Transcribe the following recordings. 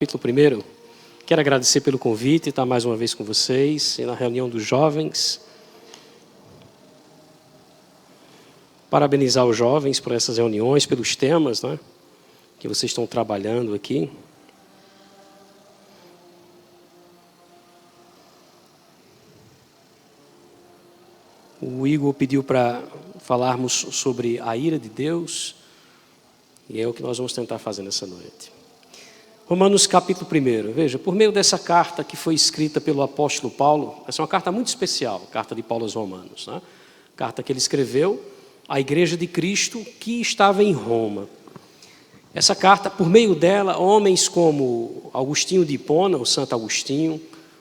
Capítulo 1, quero agradecer pelo convite, estar mais uma vez com vocês, na reunião dos jovens. Parabenizar os jovens por essas reuniões, pelos temas, né, que vocês estão trabalhando aqui. O Igor pediu para falarmos sobre a ira de Deus, e é o que nós vamos tentar fazer nessa noite. Romanos capítulo 1, veja, por meio dessa carta que foi escrita pelo apóstolo Paulo, essa é uma carta muito especial, carta de Paulo aos Romanos, né? Carta que ele escreveu à igreja de Cristo que estava em Roma. Essa carta, por meio dela, homens como Agostinho de Hipona, o Santo Agostinho,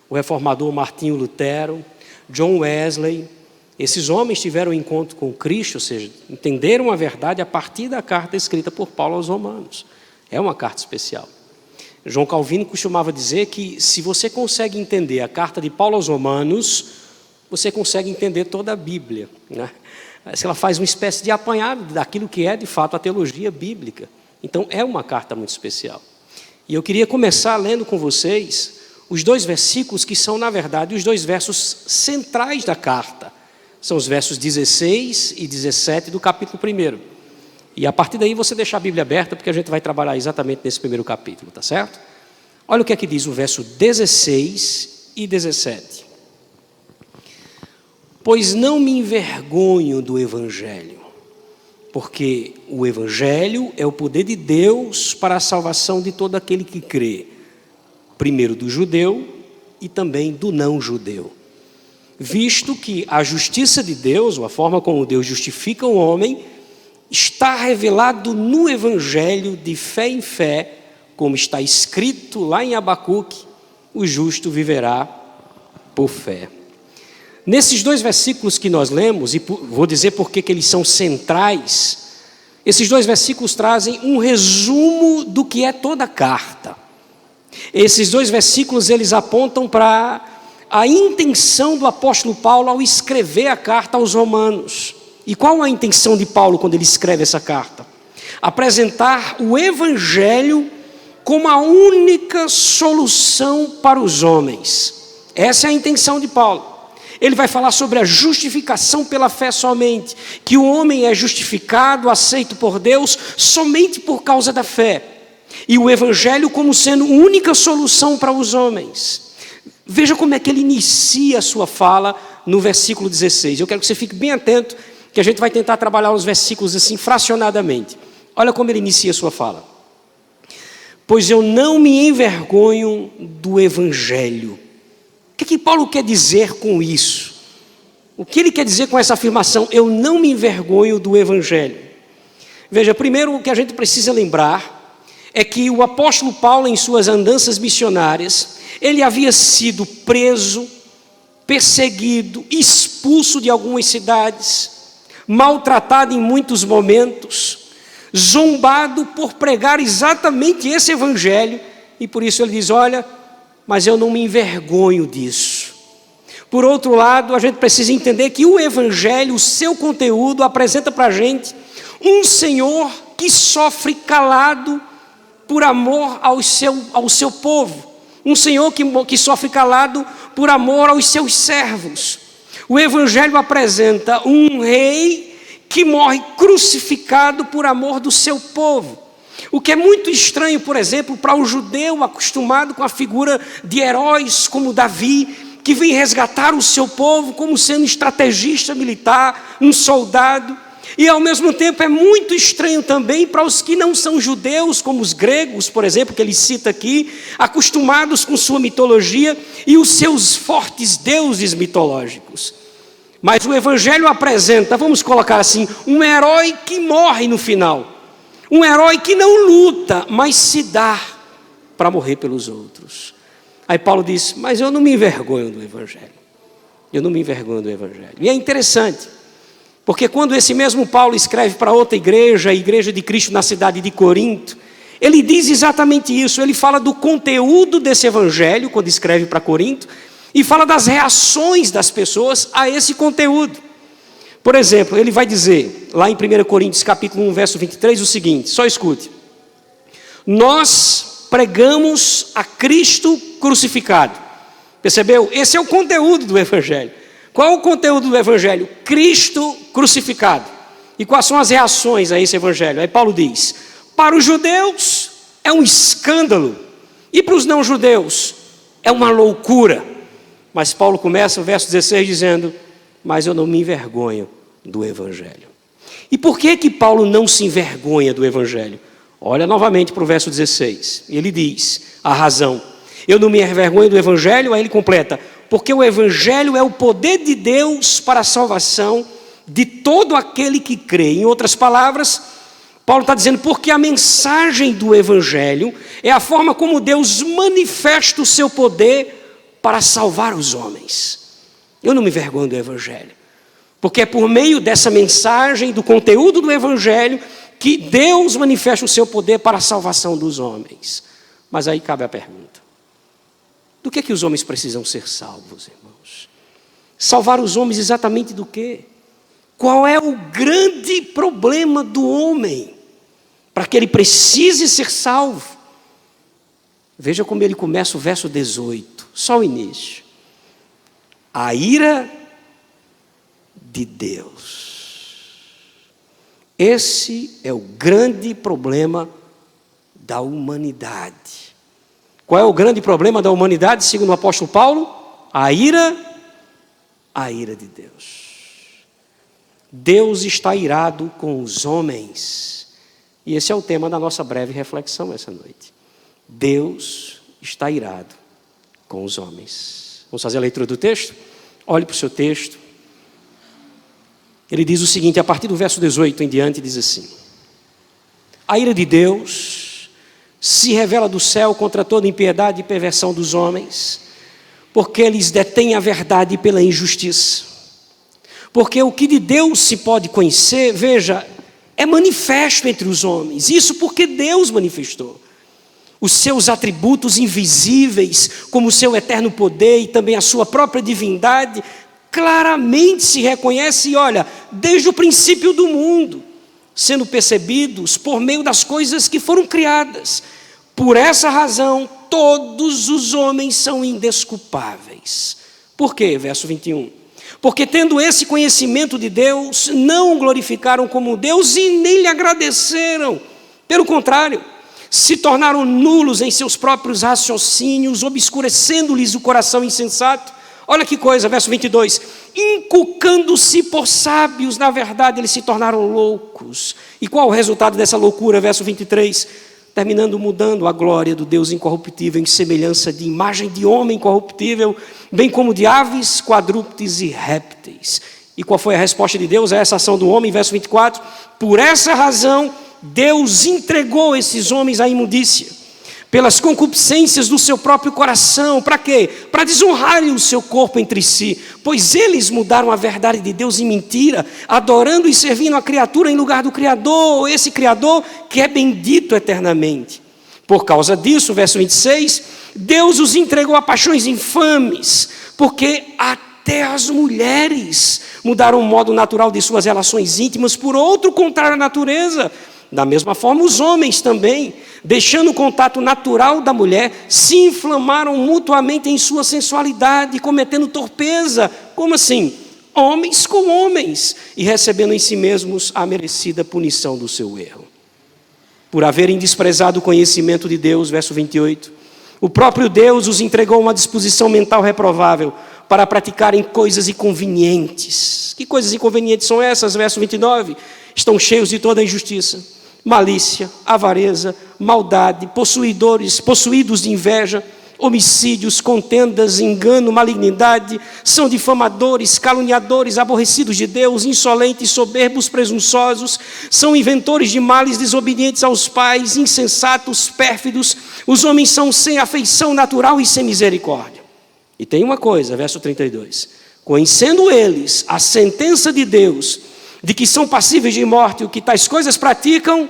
o reformador Martinho Lutero, John Wesley, esses homens tiveram um encontro com Cristo, ou seja, entenderam a verdade a partir da carta escrita por Paulo aos Romanos. É uma carta especial. João Calvino costumava dizer que se você consegue entender a carta de Paulo aos Romanos, você consegue entender toda a Bíblia, né? Ela faz uma espécie de apanhado daquilo que é de fato a teologia bíblica. Então é uma carta muito especial. E eu queria começar lendo com vocês os dois versículos que são, na verdade, os dois versos centrais da carta. São os versos 16 e 17 do capítulo 1. E a partir daí você deixa a Bíblia aberta, porque a gente vai trabalhar exatamente nesse primeiro capítulo, tá certo? Olha o que é que diz o verso 16 e 17. Pois não me envergonho do Evangelho, porque o Evangelho é o poder de Deus para a salvação de todo aquele que crê, primeiro do judeu e também do não judeu. Visto que a justiça de Deus, ou a forma como Deus justifica o homem, está revelado no Evangelho de fé em fé, como está escrito lá em Abacuque, o justo viverá por fé. Nesses dois versículos que nós lemos, e vou dizer por que eles são centrais, esses dois versículos trazem um resumo do que é toda a carta. Esses dois versículos eles apontam para a intenção do apóstolo Paulo ao escrever a carta aos Romanos. E qual a intenção de Paulo quando ele escreve essa carta? Apresentar o Evangelho como a única solução para os homens. Essa é a intenção de Paulo. Ele vai falar sobre a justificação pela fé somente, que o homem é justificado, aceito por Deus, somente por causa da fé. E o Evangelho como sendo a única solução para os homens. Veja como é que ele inicia a sua fala no versículo 16. Eu quero que você fique bem atento, que a gente vai tentar trabalhar os versículos assim fracionadamente. Olha como ele inicia a sua fala. Pois eu não me envergonho do Evangelho. O que Paulo quer dizer com isso? O que ele quer dizer com essa afirmação? Eu não me envergonho do Evangelho. Veja, primeiro o que a gente precisa lembrar é que o apóstolo Paulo, em suas andanças missionárias, ele havia sido preso, perseguido, expulso de algumas cidades, maltratado em muitos momentos, zombado por pregar exatamente esse Evangelho, e por isso ele diz, olha, mas eu não me envergonho disso. Por outro lado, a gente precisa entender que o Evangelho, o seu conteúdo, apresenta para a gente um Senhor que sofre calado por amor ao seu povo, um Senhor que sofre calado por amor aos seus servos. O Evangelho apresenta um rei que morre crucificado por amor do seu povo. O que é muito estranho, por exemplo, para o judeu acostumado com a figura de heróis como Davi, que vem resgatar o seu povo como sendo estrategista militar, um soldado. E ao mesmo tempo é muito estranho também para os que não são judeus, como os gregos, por exemplo, que ele cita aqui, acostumados com sua mitologia e os seus fortes deuses mitológicos. Mas o Evangelho apresenta, vamos colocar assim, um herói que morre no final. Um herói que não luta, mas se dá para morrer pelos outros. Aí Paulo diz, mas eu não me envergonho do Evangelho. Eu não me envergonho do Evangelho. E é interessante, porque quando esse mesmo Paulo escreve para outra igreja, a igreja de Cristo na cidade de Corinto, ele diz exatamente isso. Ele fala do conteúdo desse Evangelho, quando escreve para Corinto, e fala das reações das pessoas a esse conteúdo. Por exemplo, ele vai dizer, lá em 1 Coríntios capítulo 1, verso 23, o seguinte, só escute. Nós pregamos a Cristo crucificado. Percebeu? Esse é o conteúdo do Evangelho. Qual é o conteúdo do Evangelho? Cristo crucificado. E quais são as reações a esse Evangelho? Aí Paulo diz: para os judeus é um escândalo, e para os não-judeus é uma loucura. Mas Paulo começa o verso 16 dizendo: mas eu não me envergonho do Evangelho. E por que Paulo não se envergonha do Evangelho? Olha novamente para o verso 16. Ele diz a razão: eu não me envergonho do Evangelho. Aí ele completa: porque o Evangelho é o poder de Deus para a salvação de todo aquele que crê. Em outras palavras, Paulo está dizendo, porque a mensagem do Evangelho é a forma como Deus manifesta o seu poder para salvar os homens. Eu não me envergonho do Evangelho, porque é por meio dessa mensagem, do conteúdo do Evangelho, que Deus manifesta o seu poder para a salvação dos homens. Mas aí cabe a pergunta: do que os homens precisam ser salvos, irmãos? Salvar os homens exatamente do quê? Qual é o grande problema do homem para que ele precise ser salvo? Veja como ele começa o verso 18, só o início. A ira de Deus. Esse é o grande problema da humanidade. Qual é o grande problema da humanidade, segundo o apóstolo Paulo? A ira de Deus. Deus está irado com os homens. E esse é o tema da nossa breve reflexão essa noite. Deus está irado com os homens. Vamos fazer a leitura do texto? Olhe para o seu texto. Ele diz o seguinte, a partir do verso 18 em diante, diz assim: a ira de Deus se revela do céu contra toda impiedade e perversão dos homens, porque eles detêm a verdade pela injustiça. Porque o que de Deus se pode conhecer, veja, é manifesto entre os homens. Isso porque Deus manifestou os seus atributos invisíveis, como o seu eterno poder e também a sua própria divindade, claramente se reconhece, olha, desde o princípio do mundo, sendo percebidos por meio das coisas que foram criadas. Por essa razão, todos os homens são indesculpáveis. Por quê? Verso 21. Porque tendo esse conhecimento de Deus, não o glorificaram como Deus e nem lhe agradeceram. Pelo contrário, se tornaram nulos em seus próprios raciocínios, obscurecendo-lhes o coração insensato. Olha que coisa, verso 22. Inculcando-se por sábios, na verdade eles se tornaram loucos. E qual o resultado dessa loucura? Verso 23. Terminando mudando a glória do Deus incorruptível em semelhança de imagem de homem corruptível, bem como de aves, quadrúpedes e répteis. E qual foi a resposta de Deus a essa ação do homem? Verso 24. Por essa razão, Deus entregou esses homens à imundícia, pelas concupiscências do seu próprio coração. Para quê? Para desonrarem o seu corpo entre si, pois eles mudaram a verdade de Deus em mentira, adorando e servindo a criatura em lugar do Criador, esse Criador que é bendito eternamente. Por causa disso, verso 26, Deus os entregou a paixões infames, porque até as mulheres mudaram o modo natural de suas relações íntimas por outro contrário à natureza. Da mesma forma, os homens também, deixando o contato natural da mulher, se inflamaram mutuamente em sua sensualidade, cometendo torpeza. Como assim? Homens com homens, e recebendo em si mesmos a merecida punição do seu erro. Por haverem desprezado o conhecimento de Deus, verso 28, o próprio Deus os entregou uma disposição mental reprovável para praticarem coisas inconvenientes. Que coisas inconvenientes são essas? Verso 29, estão cheios de toda a injustiça, malícia, avareza, maldade, possuídos de inveja, homicídios, contendas, engano, malignidade, são difamadores, caluniadores, aborrecidos de Deus, insolentes, soberbos, presunçosos, são inventores de males, desobedientes aos pais, insensatos, pérfidos. Os homens são sem afeição natural e sem misericórdia. E tem uma coisa, verso 32, conhecendo eles a sentença de Deus, de que são passíveis de morte, o que tais coisas praticam,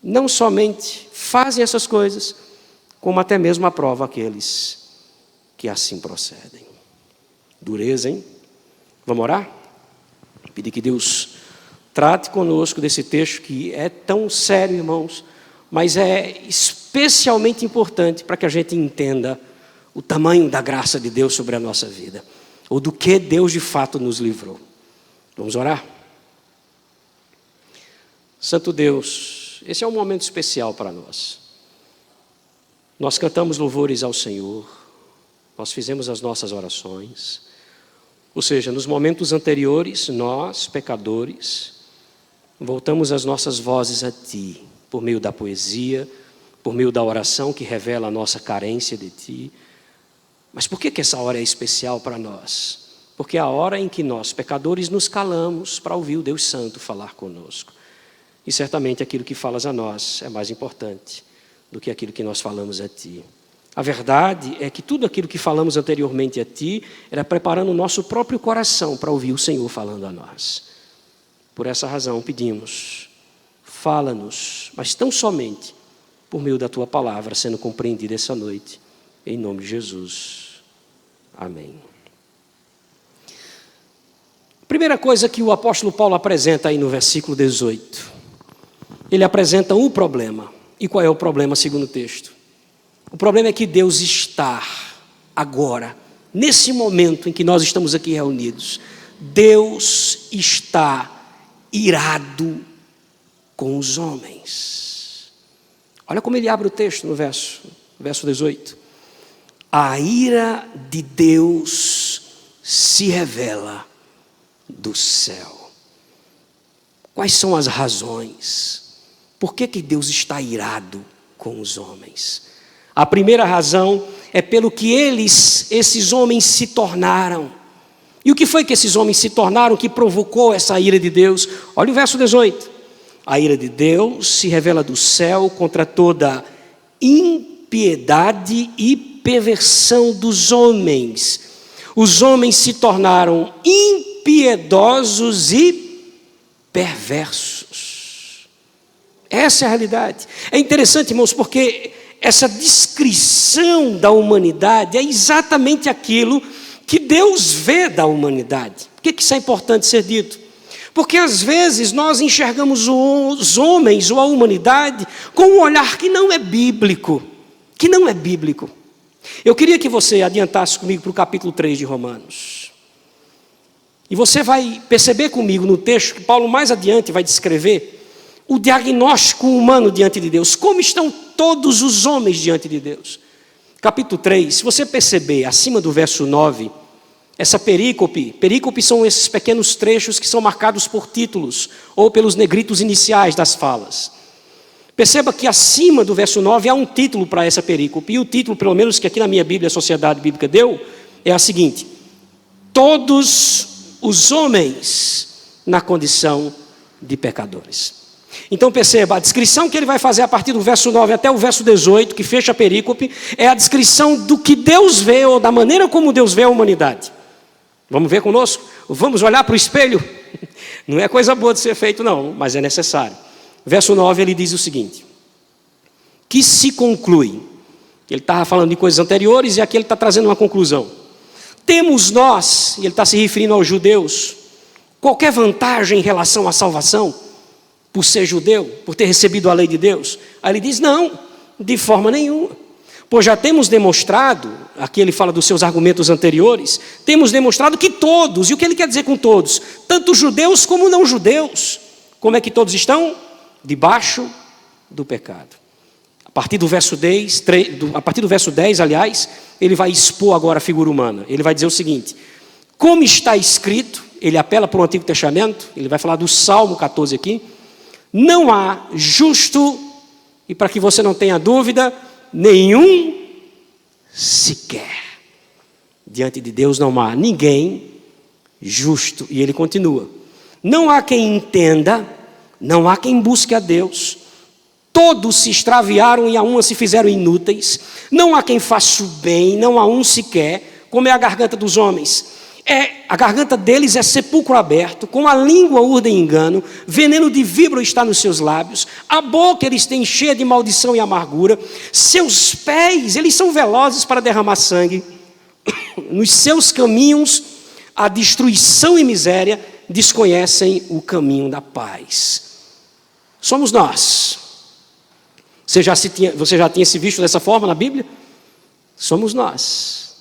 não somente fazem essas coisas, como até mesmo aprovam aqueles que assim procedem. Dureza, hein? Vamos orar? Pedir que Deus trate conosco desse texto que é tão sério, irmãos, mas é especialmente importante para que a gente entenda o tamanho da graça de Deus sobre a nossa vida, ou do que Deus de fato nos livrou. Vamos orar? Santo Deus, esse é um momento especial para nós. Nós cantamos louvores ao Senhor, nós fizemos as nossas orações, ou seja, nos momentos anteriores, nós, pecadores, voltamos as nossas vozes a Ti, por meio da poesia, por meio da oração que revela a nossa carência de Ti. Mas por que essa hora é especial para nós? Porque é a hora em que nós, pecadores, nos calamos para ouvir o Deus Santo falar conosco. E certamente aquilo que falas a nós é mais importante do que aquilo que nós falamos a Ti. A verdade é que tudo aquilo que falamos anteriormente a Ti era preparando o nosso próprio coração para ouvir o Senhor falando a nós. Por essa razão pedimos, fala-nos, mas tão somente por meio da Tua palavra sendo compreendida essa noite. Em nome de Jesus. Amém. Primeira coisa que o apóstolo Paulo apresenta aí no versículo 18. Ele apresenta um problema. E qual é o problema segundo o texto? O problema é que Deus está agora, nesse momento em que nós estamos aqui reunidos, Deus está irado com os homens. Olha como ele abre o texto no verso 18. A ira de Deus se revela do céu. Quais são as razões? Por que Deus está irado com os homens? A primeira razão é pelo que esses homens se tornaram. E o que foi que esses homens se tornaram que provocou essa ira de Deus? Olha o verso 18. A ira de Deus se revela do céu contra toda impiedade e perversão dos homens. Os homens se tornaram impiedosos e perversos. Essa é a realidade. É interessante, irmãos, porque essa descrição da humanidade é exatamente aquilo que Deus vê da humanidade. Por que isso é importante ser dito? Porque às vezes nós enxergamos os homens ou a humanidade com um olhar que não é bíblico. Eu queria que você adiantasse comigo para o capítulo 3 de Romanos. E você vai perceber comigo no texto que Paulo mais adiante vai descrever o diagnóstico humano diante de Deus. Como estão todos os homens diante de Deus? Capítulo 3, se você perceber acima do verso 9, essa perícope são esses pequenos trechos que são marcados por títulos ou pelos negritos iniciais das falas. Perceba que acima do verso 9 há um título para essa perícope, e o título, pelo menos que aqui na minha Bíblia, a Sociedade Bíblica deu, é a seguinte: todos os homens na condição de pecadores. Então perceba, a descrição que ele vai fazer a partir do verso 9 até o verso 18, que fecha a perícope, é a descrição do que Deus vê, ou da maneira como Deus vê a humanidade. Vamos ver conosco? Vamos olhar para o espelho? Não é coisa boa de ser feito não, mas é necessário. Verso 9 ele diz o seguinte: que se conclui. Ele estava falando de coisas anteriores e aqui ele está trazendo uma conclusão. Temos nós, e ele está se referindo aos judeus, qualquer vantagem em relação à salvação? Por ser judeu, por ter recebido a lei de Deus? Aí ele diz, não, de forma nenhuma. Pois já temos demonstrado, aqui ele fala dos seus argumentos anteriores, temos demonstrado que todos, e o que ele quer dizer com todos? Tanto judeus como não judeus. Como é que todos estão? Debaixo do pecado. A partir do verso 10, aliás, ele vai expor agora a figura humana. Ele vai dizer o seguinte: como está escrito, ele apela para o Antigo Testamento, ele vai falar do Salmo 14 aqui, não há justo, e para que você não tenha dúvida, nenhum sequer. Diante de Deus não há ninguém justo. E ele continua: não há quem entenda, não há quem busque a Deus. Todos se extraviaram e a uma se fizeram inúteis. Não há quem faça o bem, não há um sequer. Como é a garganta dos homens? A garganta deles é sepulcro aberto, com a língua urdem engano, veneno de víbora está nos seus lábios, a boca eles têm cheia de maldição e amargura, seus pés, eles são velozes para derramar sangue, nos seus caminhos a destruição e miséria, desconhecem o caminho da paz. Somos nós. Você já tinha se visto dessa forma na Bíblia? Somos nós.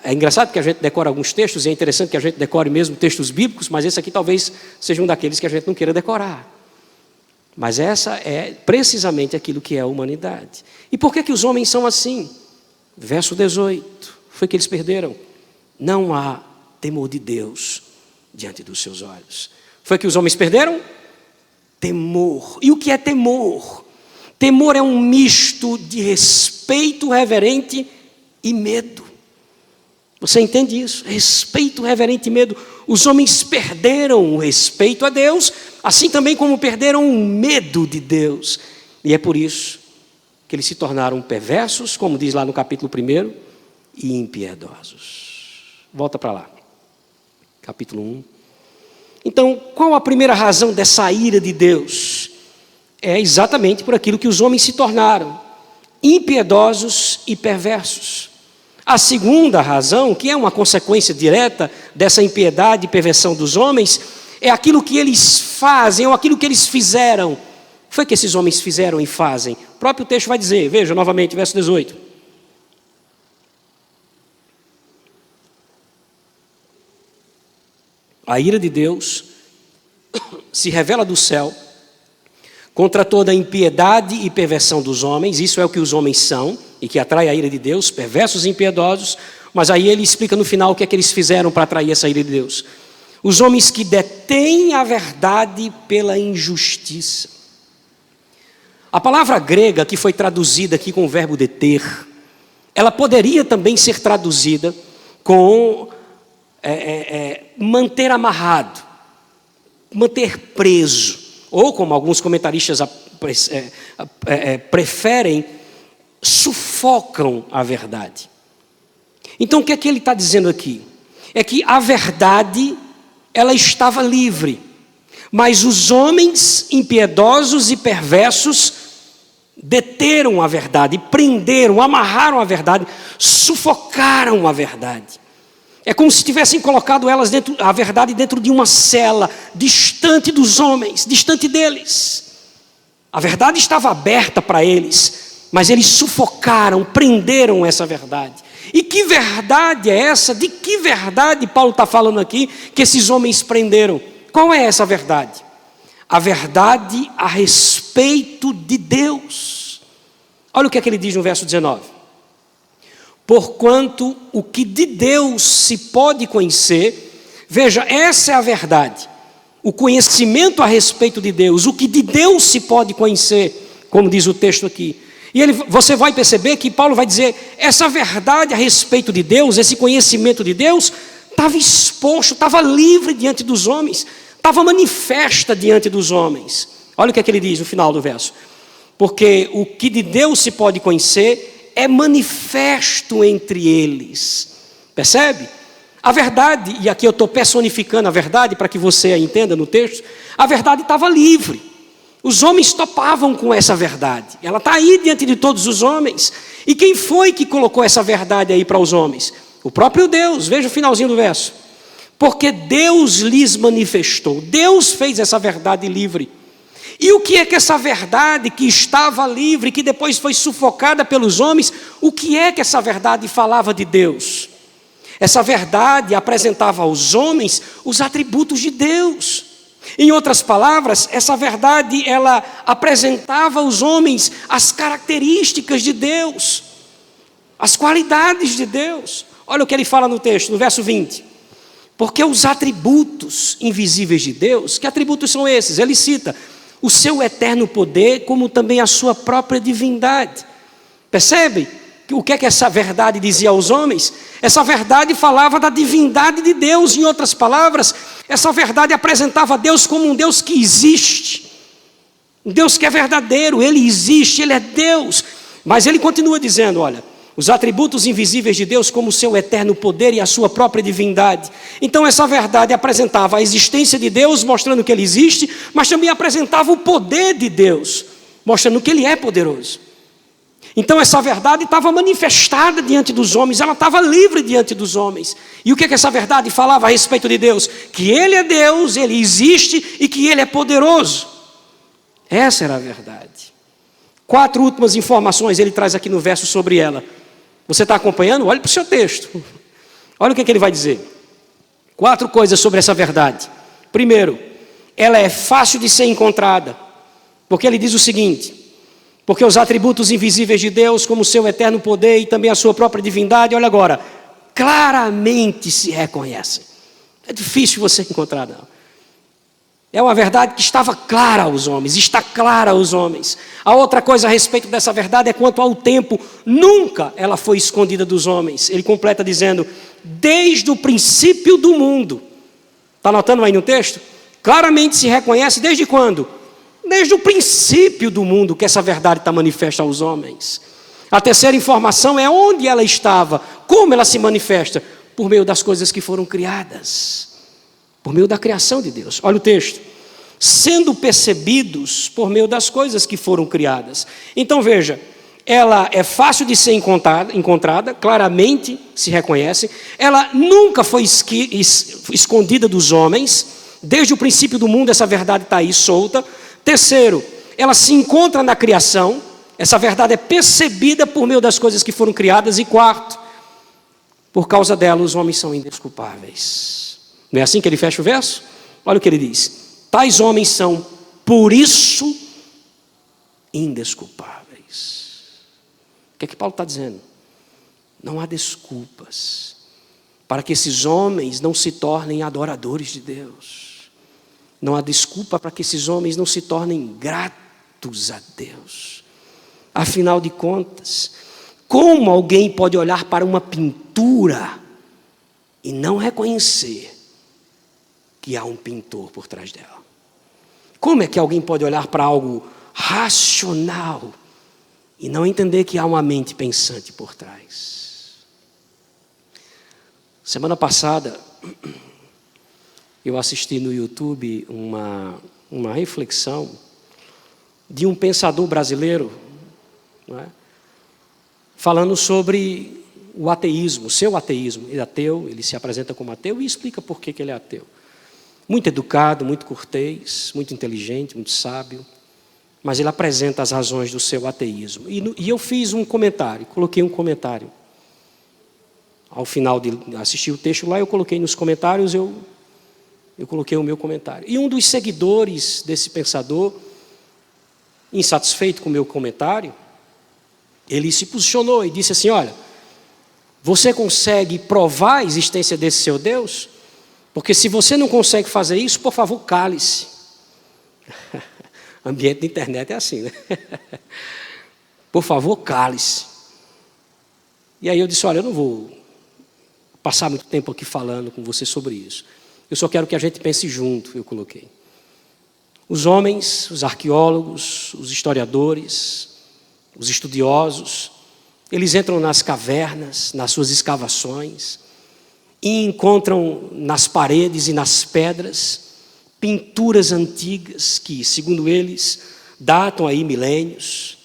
É engraçado que a gente decora alguns textos, e é interessante que a gente decore mesmo textos bíblicos, mas esse aqui talvez seja um daqueles que a gente não queira decorar. Mas essa é precisamente aquilo que é a humanidade. E por que os homens são assim? Verso 18, foi que eles perderam. Não há temor de Deus diante dos seus olhos. Foi que os homens perderam? Temor. E o que é temor? Temor é um misto de respeito reverente e medo. Você entende isso? Respeito reverente e medo. Os homens perderam o respeito a Deus, assim também como perderam o medo de Deus. E é por isso que eles se tornaram perversos, como diz lá no capítulo 1, e impiedosos. Volta para lá. Capítulo 1. Então, qual a primeira razão dessa ira de Deus? É exatamente por aquilo que os homens se tornaram, impiedosos e perversos. A segunda razão, que é uma consequência direta dessa impiedade e perversão dos homens, é aquilo que eles fazem, ou aquilo que eles fizeram. Foi que esses homens fizeram e fazem. O próprio texto vai dizer, veja novamente, verso 18. A ira de Deus se revela do céu contra toda a impiedade e perversão dos homens. Isso é o que os homens são e que atrai a ira de Deus, perversos e impiedosos. Mas aí ele explica no final o que é que eles fizeram para atrair essa ira de Deus. Os homens que detêm a verdade pela injustiça. A palavra grega que foi traduzida aqui com o verbo deter, ela poderia também ser traduzida com manter amarrado, manter preso, ou como alguns comentaristas preferem, sufocam a verdade. Então o que é que ele está dizendo aqui? É que a verdade, ela estava livre, mas os homens impiedosos e perversos deteram a verdade, prenderam, amarraram a verdade, sufocaram a verdade. É como se tivessem colocado a verdade dentro de uma cela, distante dos homens, distante deles. A verdade estava aberta para eles, mas eles sufocaram, prenderam essa verdade. E que verdade é essa? De que verdade Paulo está falando aqui que esses homens prenderam? Qual é essa verdade? A verdade a respeito de Deus. Olha o que é que ele diz no verso 19. Porquanto o que de Deus se pode conhecer, veja, essa é a verdade. O conhecimento a respeito de Deus, o que de Deus se pode conhecer, como diz o texto aqui. E você vai perceber que Paulo vai dizer, essa verdade a respeito de Deus, esse conhecimento de Deus, estava exposto, estava livre diante dos homens, estava manifesta diante dos homens. Olha o que é que ele diz no final do verso. Porque o que de Deus se pode conhecer é manifesto entre eles. Percebe? A verdade, e aqui eu estou personificando a verdade para que você a entenda no texto, a verdade estava livre. Os homens topavam com essa verdade. Ela está aí diante de todos os homens. E quem foi que colocou essa verdade aí para os homens? O próprio Deus. Veja o finalzinho do verso. Porque Deus lhes manifestou. Deus fez essa verdade livre. E o que é que essa verdade que estava livre, que depois foi sufocada pelos homens, o que é que essa verdade falava de Deus? Essa verdade apresentava aos homens os atributos de Deus. Em outras palavras, essa verdade, ela apresentava aos homens as características de Deus, as qualidades de Deus. Olha o que ele fala no texto, no verso 20. Porque os atributos invisíveis de Deus, que atributos são esses? Ele cita o seu eterno poder, como também a sua própria divindade. Percebe o que é que essa verdade dizia aos homens? Essa verdade falava da divindade de Deus. Em outras palavras, essa verdade apresentava Deus como um Deus que existe, um Deus que é verdadeiro, Ele existe, Ele é Deus. Mas ele continua dizendo, olha, os atributos invisíveis de Deus como o seu eterno poder e a sua própria divindade. Então essa verdade apresentava a existência de Deus, mostrando que Ele existe, mas também apresentava o poder de Deus, mostrando que Ele é poderoso. Então essa verdade estava manifestada diante dos homens, ela estava livre diante dos homens. E o que essa verdade falava a respeito de Deus? Que Ele é Deus, Ele existe e que Ele é poderoso. Essa era a verdade. 4 últimas informações ele traz aqui no verso sobre ela. Você está acompanhando? Olhe para o seu texto. Olha o que ele vai dizer. 4 coisas sobre essa verdade. Primeiro, ela é fácil de ser encontrada. Porque ele diz o seguinte: porque os atributos invisíveis de Deus, como o seu eterno poder e também a sua própria divindade, olha agora, claramente se reconhecem. É difícil você encontrar, não. É uma verdade que estava clara aos homens, está clara aos homens. A outra coisa a respeito dessa verdade é quanto ao tempo, nunca ela foi escondida dos homens. Ele completa dizendo, desde o princípio do mundo. Está notando aí no texto? Claramente se reconhece desde quando? Desde o princípio do mundo que essa verdade está manifesta aos homens. A terceira informação é onde ela estava, como ela se manifesta, por meio das coisas que foram criadas. Por meio da criação de Deus. Olha o texto. Sendo percebidos por meio das coisas que foram criadas. Então veja, ela é fácil de ser encontrada, claramente se reconhece. Ela nunca foi escondida dos homens. Desde o princípio do mundo essa verdade está aí solta. Terceiro, ela se encontra na criação. Essa verdade é percebida por meio das coisas que foram criadas. E quarto, por causa dela os homens são indesculpáveis. Não é assim que ele fecha o verso? Olha o que ele diz. Tais homens são, por isso, indesculpáveis. O que é que Paulo está dizendo? Não há desculpas para que esses homens não se tornem adoradores de Deus. Não há desculpa para que esses homens não se tornem gratos a Deus. Afinal de contas, como alguém pode olhar para uma pintura e não reconhecer que há um pintor por trás dela? Como é que alguém pode olhar para algo racional e não entender que há uma mente pensante por trás? Semana passada, eu assisti no YouTube uma reflexão de um pensador brasileiro, não é? Falando sobre o ateísmo, o seu ateísmo. Ele é ateu, ele se apresenta como ateu e explica por que ele é ateu. Muito educado, muito cortês, muito inteligente, muito sábio, mas ele apresenta as razões do seu ateísmo. E eu fiz um comentário, coloquei um comentário. Ao final de assistir o texto lá, eu coloquei nos comentários, eu coloquei o meu comentário. E um dos seguidores desse pensador, insatisfeito com o meu comentário, ele se posicionou e disse assim, olha, você consegue provar a existência desse seu Deus? Porque se você não consegue fazer isso, por favor, cale-se. Ambiente da internet é assim, né? Por favor, cale-se. E aí eu disse, olha, eu não vou passar muito tempo aqui falando com você sobre isso. Eu só quero que a gente pense junto, eu coloquei. Os homens, os arqueólogos, os historiadores, os estudiosos, eles entram nas cavernas, nas suas escavações, e encontram nas paredes e nas pedras pinturas antigas que, segundo eles, datam aí milênios.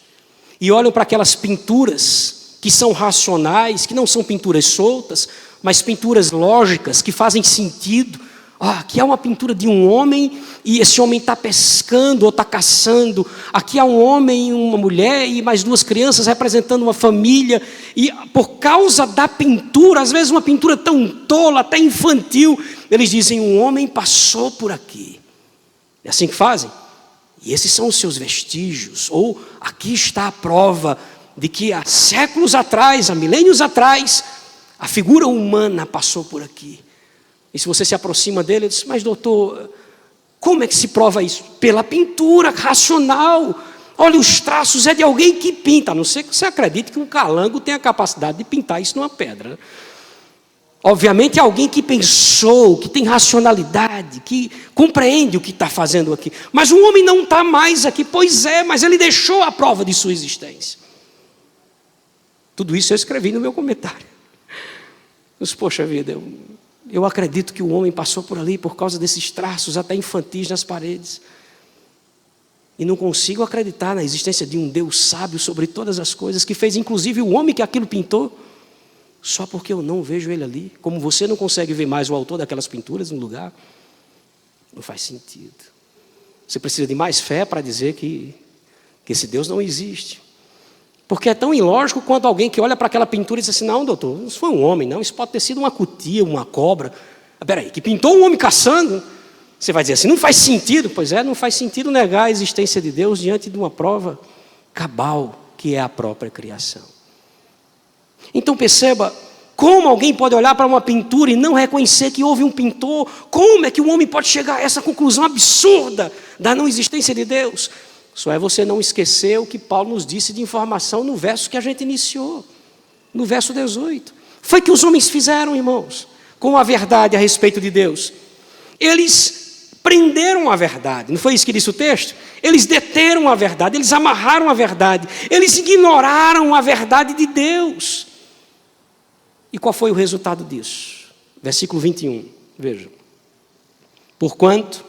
E olham para aquelas pinturas que são racionais, que não são pinturas soltas, mas pinturas lógicas, que fazem sentido. Aqui há uma pintura de um homem e esse homem está pescando ou está caçando. Aqui há um homem e uma mulher e mais 2 crianças representando uma família. E por causa da pintura, às vezes uma pintura tão tola, até infantil, eles dizem, um homem passou por aqui. É assim que fazem? E esses são os seus vestígios. Ou aqui está a prova de que há séculos atrás, há milênios atrás, a figura humana passou por aqui. E se você se aproxima dele, ele diz, mas doutor, como é que se prova isso? Pela pintura racional. Olha, os traços é de alguém que pinta. A não ser que você acredite que um calango tem a capacidade de pintar isso numa pedra, né? Obviamente é alguém que pensou, que tem racionalidade, que compreende o que está fazendo aqui. Mas o homem não está mais aqui. Pois é, mas ele deixou a prova de sua existência. Tudo isso eu escrevi no meu comentário. Mas, poxa vida, eu acredito que o homem passou por ali por causa desses traços até infantis nas paredes. E não consigo acreditar na existência de um Deus sábio sobre todas as coisas, que fez inclusive o homem que aquilo pintou, só porque eu não vejo ele ali. Como você não consegue ver mais o autor daquelas pinturas no lugar, não faz sentido. Você precisa de mais fé para dizer que que esse Deus não existe. Porque é tão ilógico quanto alguém que olha para aquela pintura e diz assim, não, doutor, isso foi um homem, não, isso pode ter sido uma cutia, uma cobra. Peraí, que pintou um homem caçando? Você vai dizer assim, não faz sentido. Pois é, não faz sentido negar a existência de Deus diante de uma prova cabal, que é a própria criação. Então perceba, como alguém pode olhar para uma pintura e não reconhecer que houve um pintor? Como é que o homem pode chegar a essa conclusão absurda da não existência de Deus? Só é você não esquecer o que Paulo nos disse de informação no verso que a gente iniciou, no verso 18. Foi que os homens fizeram, irmãos, com a verdade a respeito de Deus. Eles prenderam a verdade, não foi isso que disse o texto? Eles deteram a verdade, eles amarraram a verdade, eles ignoraram a verdade de Deus. E qual foi o resultado disso? Versículo 21, vejam. Porquanto,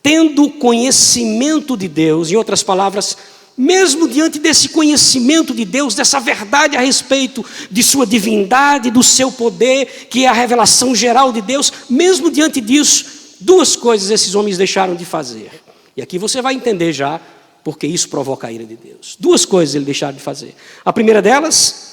tendo conhecimento de Deus, em outras palavras, mesmo diante desse conhecimento de Deus, dessa verdade a respeito de sua divindade, do seu poder, que é a revelação geral de Deus, mesmo diante disso, duas coisas esses homens deixaram de fazer. E aqui você vai entender já porque isso provoca a ira de Deus. Duas coisas eles deixaram de fazer. A primeira delas,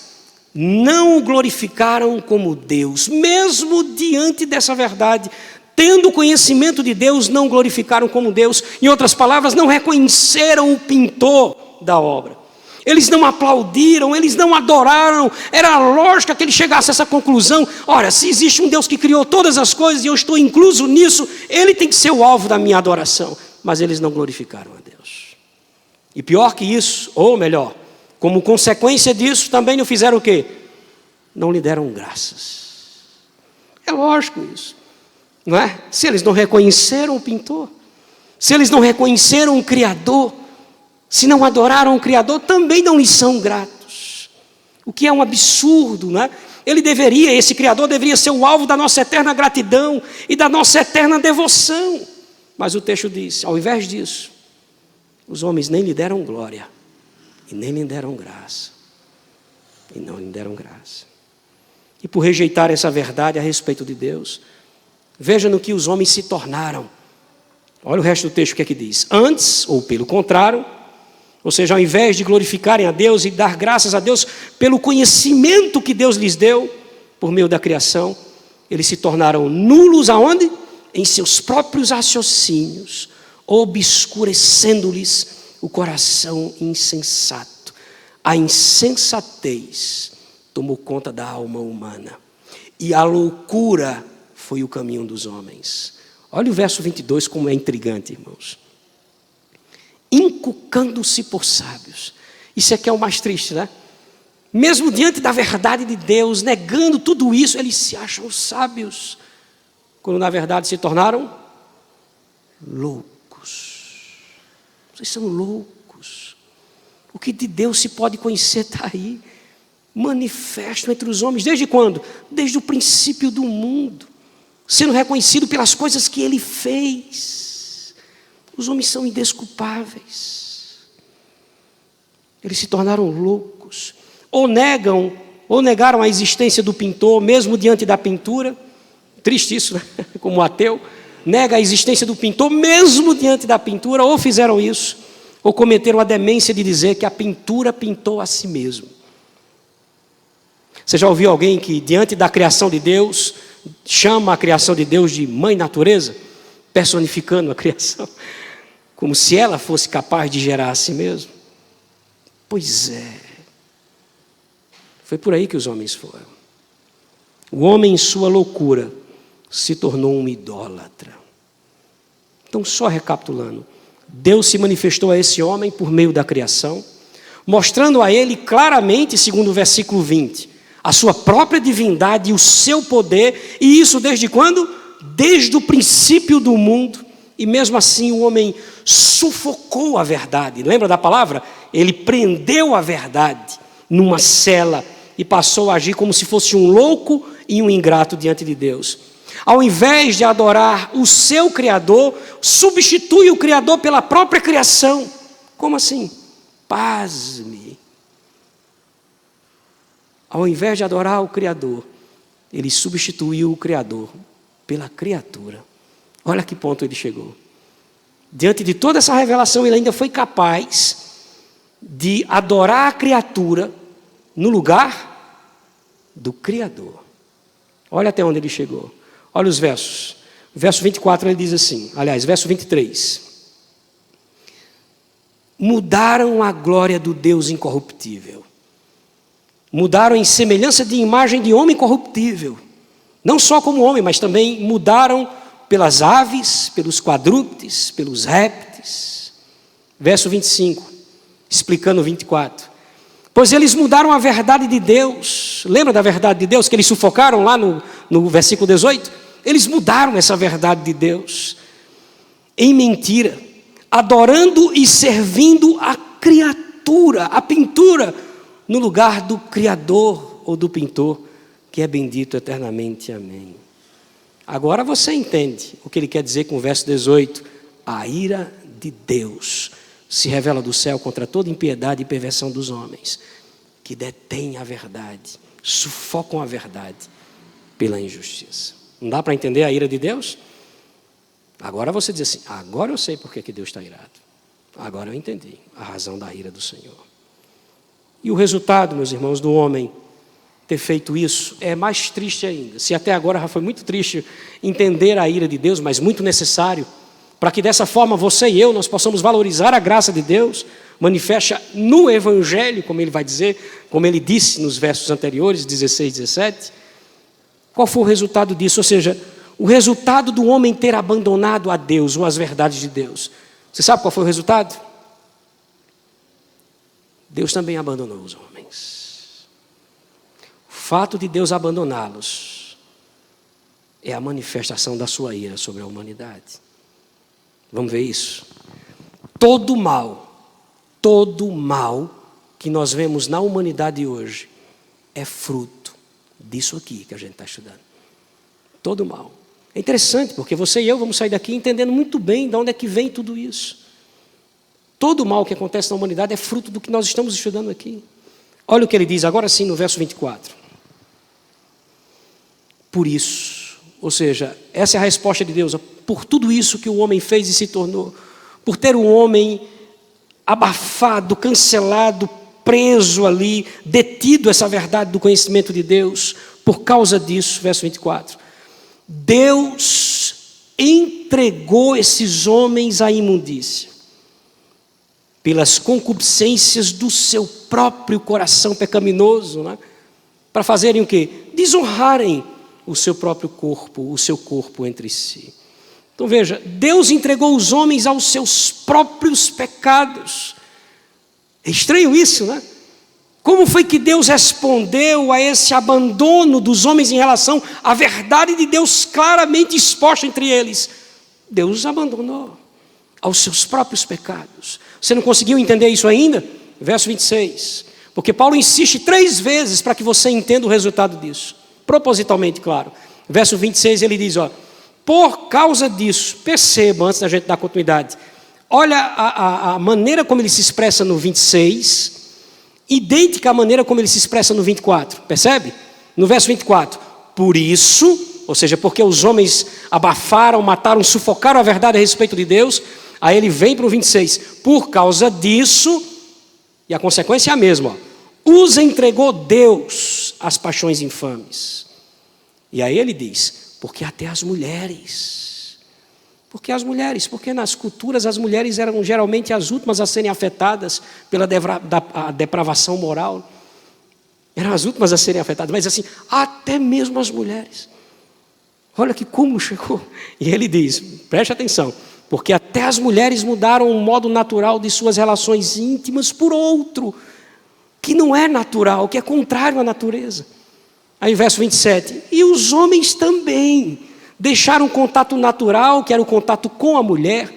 não o glorificaram como Deus, mesmo diante dessa verdade. Tendo conhecimento de Deus, não glorificaram como Deus. Em outras palavras, não reconheceram o pintor da obra. Eles não aplaudiram, eles não adoraram. Era lógico que ele chegasse a essa conclusão. Ora, se existe um Deus que criou todas as coisas e eu estou incluso nisso, ele tem que ser o alvo da minha adoração. Mas eles não glorificaram a Deus. E pior que isso, ou melhor, como consequência disso, também não fizeram o quê? Não lhe deram graças. É lógico isso. Não é? Se eles não reconheceram o pintor, se eles não reconheceram o Criador, se não adoraram o Criador, também não lhes são gratos. O que é um absurdo, não é? Esse Criador deveria ser o alvo da nossa eterna gratidão e da nossa eterna devoção. Mas o texto diz, ao invés disso, os homens nem lhe deram glória e nem lhe deram graça. E não lhe deram graça. E por rejeitar essa verdade a respeito de Deus, veja no que os homens se tornaram. Olha o resto do texto, o que é que diz. Antes, ou pelo contrário, ou seja, ao invés de glorificarem a Deus e dar graças a Deus pelo conhecimento que Deus lhes deu, por meio da criação, eles se tornaram nulos aonde? Em seus próprios raciocínios, obscurecendo-lhes o coração insensato. A insensatez tomou conta da alma humana. E a loucura foi o caminho dos homens. Olha o verso 22 como é intrigante, irmãos. Inculcando-se por sábios. Isso aqui é o mais triste, né? Mesmo diante da verdade de Deus, negando tudo isso, eles se acham sábios, quando na verdade se tornaram loucos. Vocês são loucos. O que de Deus se pode conhecer está aí, manifesto entre os homens. Desde quando? Desde o princípio do mundo, sendo reconhecido pelas coisas que Ele fez. Os homens são indesculpáveis. Eles se tornaram loucos. Ou negaram a existência do pintor, mesmo diante da pintura. Triste isso, né? Como ateu. Nega a existência do pintor, mesmo diante da pintura. Ou fizeram isso, ou cometeram a demência de dizer que a pintura pintou a si mesmo. Você já ouviu alguém que, diante da criação de Deus, chama a criação de Deus de mãe natureza, personificando a criação, como se ela fosse capaz de gerar a si mesmo? Pois é. Foi por aí que os homens foram. O homem, em sua loucura, se tornou um idólatra. Então, só recapitulando, Deus se manifestou a esse homem por meio da criação, mostrando a ele claramente, segundo o versículo 20, a sua própria divindade e o seu poder, e isso desde quando? Desde o princípio do mundo. E mesmo assim o homem sufocou a verdade. Lembra da palavra? Ele prendeu a verdade numa cela e passou a agir como se fosse um louco e um ingrato diante de Deus. Ao invés de adorar o seu Criador, substitui o Criador pela própria criação. Como assim? Pasme. Ao invés de adorar o Criador, ele substituiu o Criador pela criatura. Olha que ponto ele chegou. Diante de toda essa revelação, ele ainda foi capaz de adorar a criatura no lugar do Criador. Olha até onde ele chegou. Olha os versos. Verso 24 ele diz assim, aliás, verso 23. Mudaram a glória do Deus incorruptível. Mudaram em semelhança de imagem de homem corruptível. Não só como homem, mas também mudaram pelas aves, pelos quadrúpedes, pelos répteis. Verso 25, explicando o 24. Pois eles mudaram a verdade de Deus. Lembra da verdade de Deus que eles sufocaram lá no versículo 18? Eles mudaram essa verdade de Deus em mentira, adorando e servindo a criatura, a pintura, no lugar do Criador ou do pintor, que é bendito eternamente. Amém. Agora você entende o que ele quer dizer com o verso 18. A ira de Deus se revela do céu contra toda impiedade e perversão dos homens, que detêm a verdade, sufocam a verdade pela injustiça. Não dá para entender a ira de Deus? Agora você diz assim, agora eu sei por que Deus está irado. Agora eu entendi a razão da ira do Senhor. E o resultado, meus irmãos, do homem ter feito isso é mais triste ainda. Se até agora já foi muito triste entender a ira de Deus, mas muito necessário, para que dessa forma você e eu, nós possamos valorizar a graça de Deus, manifesta no Evangelho, como ele vai dizer, como ele disse nos versos anteriores, 16 e 17. Qual foi o resultado disso? Ou seja, o resultado do homem ter abandonado a Deus ou as verdades de Deus. Você sabe qual foi o resultado? Deus também abandonou os homens. O fato de Deus abandoná-los é a manifestação da sua ira sobre a humanidade. Vamos ver isso? Todo mal que nós vemos na humanidade hoje é fruto disso aqui que a gente está estudando. Todo mal. É interessante, porque você e eu vamos sair daqui entendendo muito bem de onde é que vem tudo isso. Todo o mal que acontece na humanidade é fruto do que nós estamos estudando aqui. Olha o que ele diz agora sim no verso 24. Por isso, ou seja, essa é a resposta de Deus, por tudo isso que o homem fez e se tornou, por ter o homem abafado, cancelado, preso ali, detido essa verdade do conhecimento de Deus, por causa disso, verso 24, Deus entregou esses homens à imundícia, pelas concupiscências do seu próprio coração pecaminoso, né? Para fazerem o quê? Desonrarem o seu próprio corpo, o seu corpo entre si. Então veja, Deus entregou os homens aos seus próprios pecados. É estranho isso, né? Como foi que Deus respondeu a esse abandono dos homens em relação à verdade de Deus claramente exposta entre eles? Deus os abandonou aos seus próprios pecados. Você não conseguiu entender isso ainda? Verso 26. Porque Paulo insiste 3 vezes para que você entenda o resultado disso. Propositalmente, claro. Verso 26 ele diz, por causa disso, perceba, antes da gente dar continuidade, olha a maneira como ele se expressa no 26, idêntica à maneira como ele se expressa no 24, percebe? No verso 24, por isso, ou seja, porque os homens abafaram, mataram, sufocaram a verdade a respeito de Deus, aí ele vem para o 26, por causa disso, e a consequência é a mesma, os entregou Deus às paixões infames. E aí ele diz, porque até as mulheres, porque nas culturas as mulheres eram geralmente as últimas a serem afetadas pela depravação moral, eram as últimas a serem afetadas, mas assim, até mesmo as mulheres, olha que como chegou, e ele diz, preste atenção, porque até as mulheres mudaram o modo natural de suas relações íntimas por outro, que não é natural, que é contrário à natureza. Aí verso 27, e os homens também deixaram o contato natural, que era o contato com a mulher,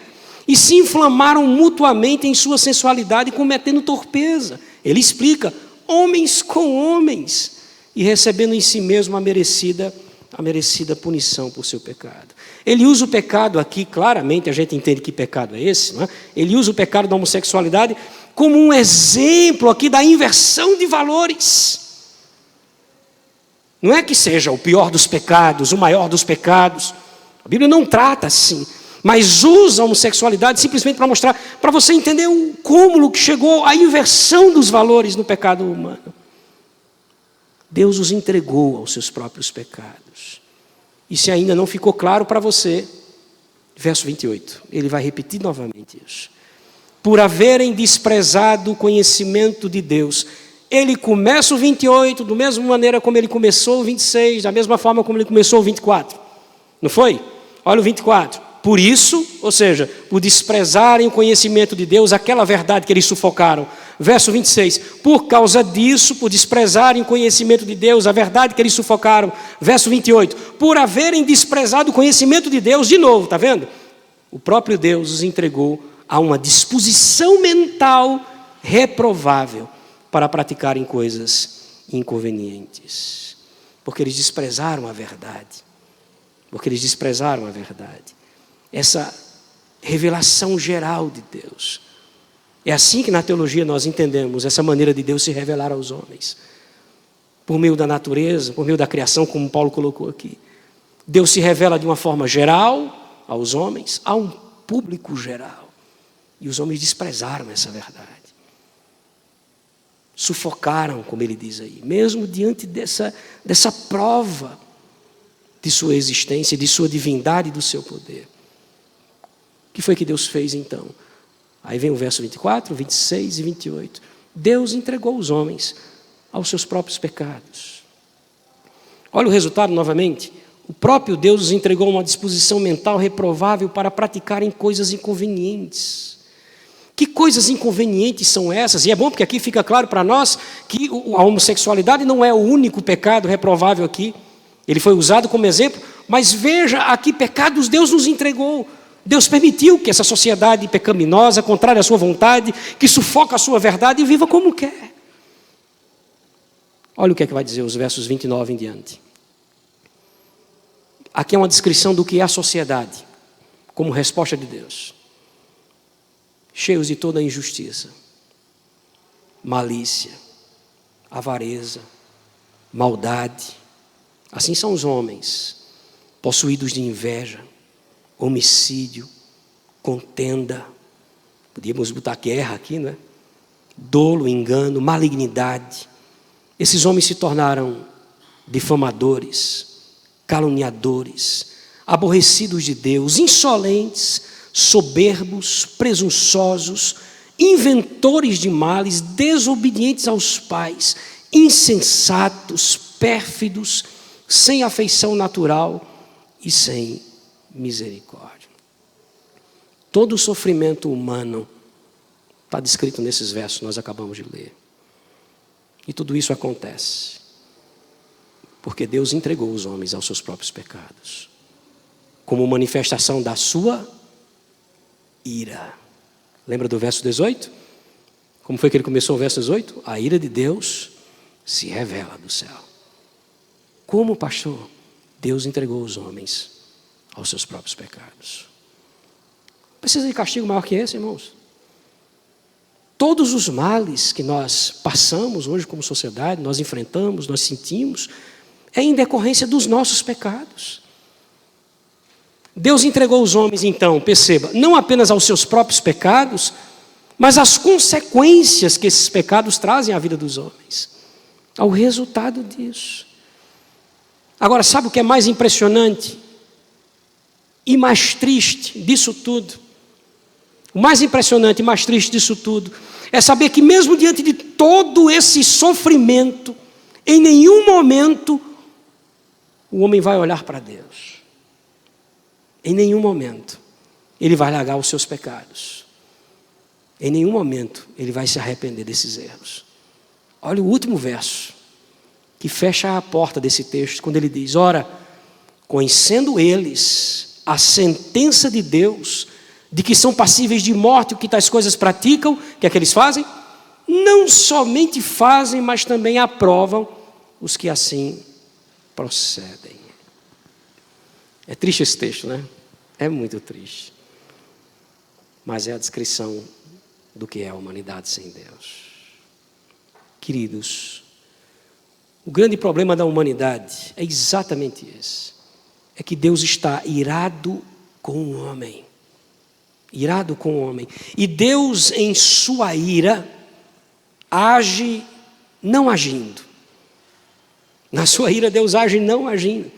e se inflamaram mutuamente em sua sensualidade, cometendo torpeza. Ele explica, homens com homens, e recebendo em si mesmo a merecida punição por seu pecado. Ele usa o pecado aqui, claramente, a gente entende que pecado é esse, não é? Ele usa o pecado da homossexualidade como um exemplo aqui da inversão de valores. Não é que seja o pior dos pecados, o maior dos pecados. A Bíblia não trata assim. mas usa a homossexualidade simplesmente para mostrar, para você entender o cúmulo que chegou à inversão dos valores no pecado humano. Deus os entregou aos seus próprios pecados. E se ainda não ficou claro para você, verso 28, ele vai repetir novamente isso. Por haverem desprezado o conhecimento de Deus. Ele começa o 28 da mesma maneira como ele começou o 26, da mesma forma como ele começou o 24. Não foi? Olha o 24. Por isso, ou seja, por desprezarem o conhecimento de Deus, aquela verdade que eles sufocaram. Verso 26. Por causa disso, por desprezarem o conhecimento de Deus, a verdade que eles sufocaram. Verso 28. Por haverem desprezado o conhecimento de Deus, de novo, está vendo? O próprio Deus os entregou a uma disposição mental reprovável para praticarem coisas inconvenientes. Porque eles desprezaram a verdade. Porque eles desprezaram a verdade. Essa revelação geral de Deus. É assim que na teologia nós entendemos essa maneira de Deus se revelar aos homens. Por meio da natureza, por meio da criação, como Paulo colocou aqui. Deus se revela de uma forma geral aos homens, a um público geral. E os homens desprezaram essa verdade. Sufocaram, como ele diz aí, mesmo diante dessa prova de sua existência, de sua divindade e do seu poder. O que foi que Deus fez então? Aí vem o verso 24, 26 e 28. Deus entregou os homens aos seus próprios pecados. Olha o resultado novamente. O próprio Deus os entregou a uma disposição mental reprovável para praticarem coisas inconvenientes. Que coisas inconvenientes são essas? E é bom porque aqui fica claro para nós que a homossexualidade não é o único pecado reprovável aqui. Ele foi usado como exemplo, mas veja a que pecados Deus nos entregou. Deus permitiu que essa sociedade pecaminosa, contrária à sua vontade, que sufoca a sua verdade, viva como quer. Olha o que é que vai dizer os versos 29 em diante. Aqui é uma descrição do que é a sociedade, como resposta de Deus. Cheios de toda injustiça, malícia, avareza, maldade. Assim são os homens, possuídos de inveja, homicídio, contenda, podíamos botar guerra aqui, não é? Dolo, engano, malignidade. Esses homens se tornaram difamadores, caluniadores, aborrecidos de Deus, insolentes, soberbos, presunçosos, inventores de males, desobedientes aos pais, insensatos, pérfidos, sem afeição natural e sem misericórdia. Todo o sofrimento humano está descrito nesses versos que nós acabamos de ler. E tudo isso acontece porque Deus entregou os homens aos seus próprios pecados, como manifestação da sua ira. Lembra do verso 18? Como foi que ele começou o verso 18? A ira de Deus se revela do céu. Como, pastor? Deus entregou os homens aos seus próprios pecados. Precisa de castigo maior que esse, irmãos? Todos os males que nós passamos hoje como sociedade, nós enfrentamos, nós sentimos, é em decorrência dos nossos pecados. Deus entregou os homens, então, perceba, não apenas aos seus próprios pecados, mas às consequências que esses pecados trazem à vida dos homens, ao resultado disso. Agora, sabe o que é mais impressionante e mais triste disso tudo? O mais impressionante e mais triste disso tudo é saber que mesmo diante de todo esse sofrimento, em nenhum momento o homem vai olhar para Deus. Em nenhum momento ele vai largar os seus pecados. Em nenhum momento ele vai se arrepender desses erros. Olha o último verso, que fecha a porta desse texto, quando ele diz: ora, conhecendo eles a sentença de Deus, de que são passíveis de morte o que tais coisas praticam, o que é que eles fazem? Não somente fazem, mas também aprovam os que assim procedem. É triste esse texto, né? É muito triste. Mas é a descrição do que é a humanidade sem Deus. Queridos, o grande problema da humanidade é exatamente esse. É que Deus está irado com o homem. Irado com o homem. E Deus, em sua ira, age não agindo. Na sua ira, Deus age não agindo.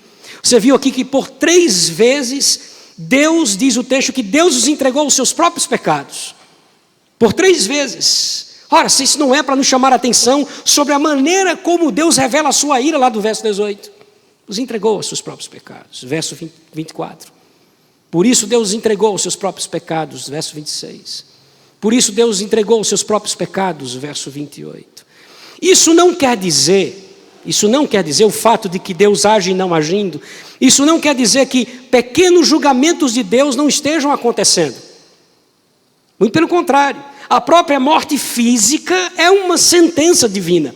Você viu aqui que por 3 vezes, Deus, diz o texto, que Deus os entregou os seus próprios pecados. Por 3 vezes. Ora, se isso não é para nos chamar a atenção sobre a maneira como Deus revela a sua ira, lá do verso 18. Os entregou aos seus próprios pecados. Verso 24. Por isso Deus entregou os seus próprios pecados. Verso 26. Por isso Deus entregou os seus próprios pecados. Verso 28. Isso não quer dizer o fato de que Deus age não agindo. Isso não quer dizer que pequenos julgamentos de Deus não estejam acontecendo. Muito pelo contrário. A própria morte física é uma sentença divina.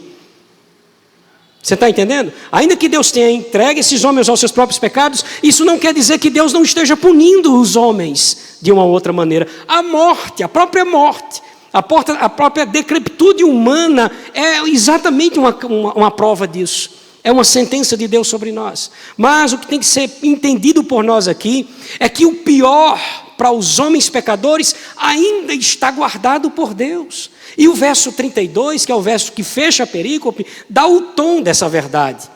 Você está entendendo? Ainda que Deus tenha entregue esses homens aos seus próprios pecados, isso não quer dizer que Deus não esteja punindo os homens de uma outra maneira. A morte, a própria morte, a própria decrepitude humana é exatamente uma prova disso. É uma sentença de Deus sobre nós. Mas o que tem que ser entendido por nós aqui é que o pior para os homens pecadores ainda está guardado por Deus. E o verso 32, que é o verso que fecha a perícope, dá o tom dessa verdade.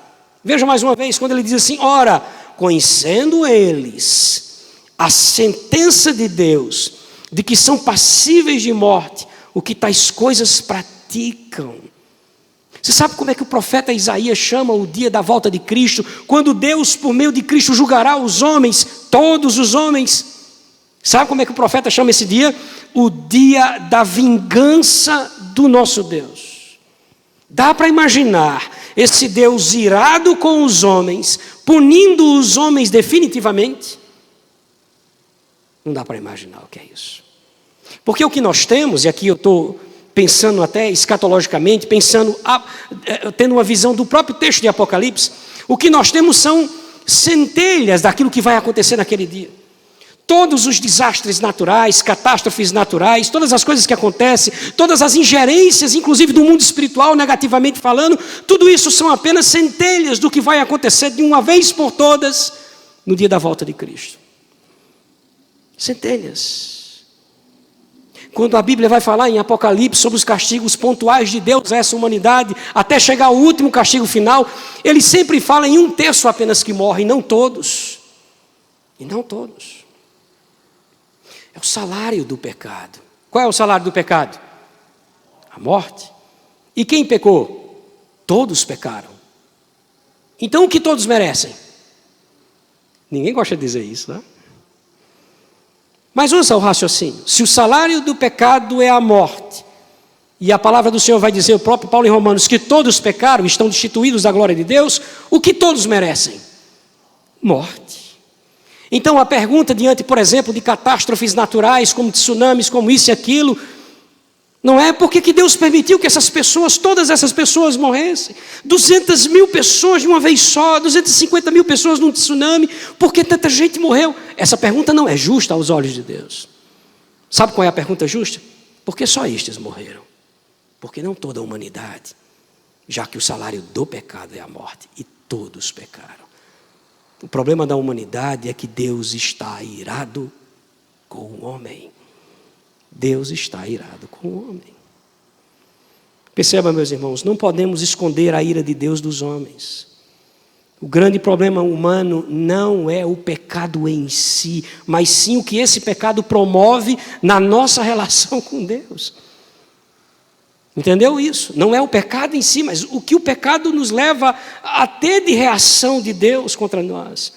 Veja mais uma vez, quando ele diz assim: ora, conhecendo eles a sentença de Deus, de que são passíveis de morte, o que tais coisas praticam. Você sabe como é que o profeta Isaías chama o dia da volta de Cristo, quando Deus, por meio de Cristo, julgará os homens, todos os homens? Sabe como é que o profeta chama esse dia? O dia da vingança do nosso Deus. Dá para imaginar esse Deus irado com os homens, punindo os homens definitivamente? Não dá para imaginar o que é isso. Porque o que nós temos, e aqui eu estou pensando até escatologicamente, tendo uma visão do próprio texto de Apocalipse, o que nós temos são centelhas daquilo que vai acontecer naquele dia. Todos os desastres naturais, catástrofes naturais, todas as coisas que acontecem, todas as ingerências, inclusive do mundo espiritual, negativamente falando, tudo isso são apenas centelhas do que vai acontecer de uma vez por todas no dia da volta de Cristo. Centelhas. Quando a Bíblia vai falar em Apocalipse sobre os castigos pontuais de Deus a essa humanidade, até chegar ao último castigo final, ele sempre fala em 1/3 apenas que morre, e não todos. E não todos. É o salário do pecado. Qual é o salário do pecado? A morte. E quem pecou? Todos pecaram. Então o que todos merecem? Ninguém gosta de dizer isso, né? Mas ouça o raciocínio. Se o salário do pecado é a morte, e a palavra do Senhor vai dizer, o próprio Paulo em Romanos, que todos pecaram, estão destituídos da glória de Deus, o que todos merecem? Morte. Então a pergunta diante, por exemplo, de catástrofes naturais, como tsunamis, como isso e aquilo, não é porque que Deus permitiu que essas pessoas, todas essas pessoas morressem. 200 mil pessoas de uma vez só, 250 mil pessoas num tsunami, porque tanta gente morreu. Essa pergunta não é justa aos olhos de Deus. Sabe qual é a pergunta justa? Porque só estes morreram. Porque não toda a humanidade, já que o salário do pecado é a morte, e todos pecaram. O problema da humanidade é que Deus está irado com o homem. Deus está irado com o homem. Perceba, meus irmãos, não podemos esconder a ira de Deus dos homens. O grande problema humano não é o pecado em si, mas sim o que esse pecado promove na nossa relação com Deus. Entendeu isso? Não é o pecado em si, mas o que o pecado nos leva a ter de reação de Deus contra nós.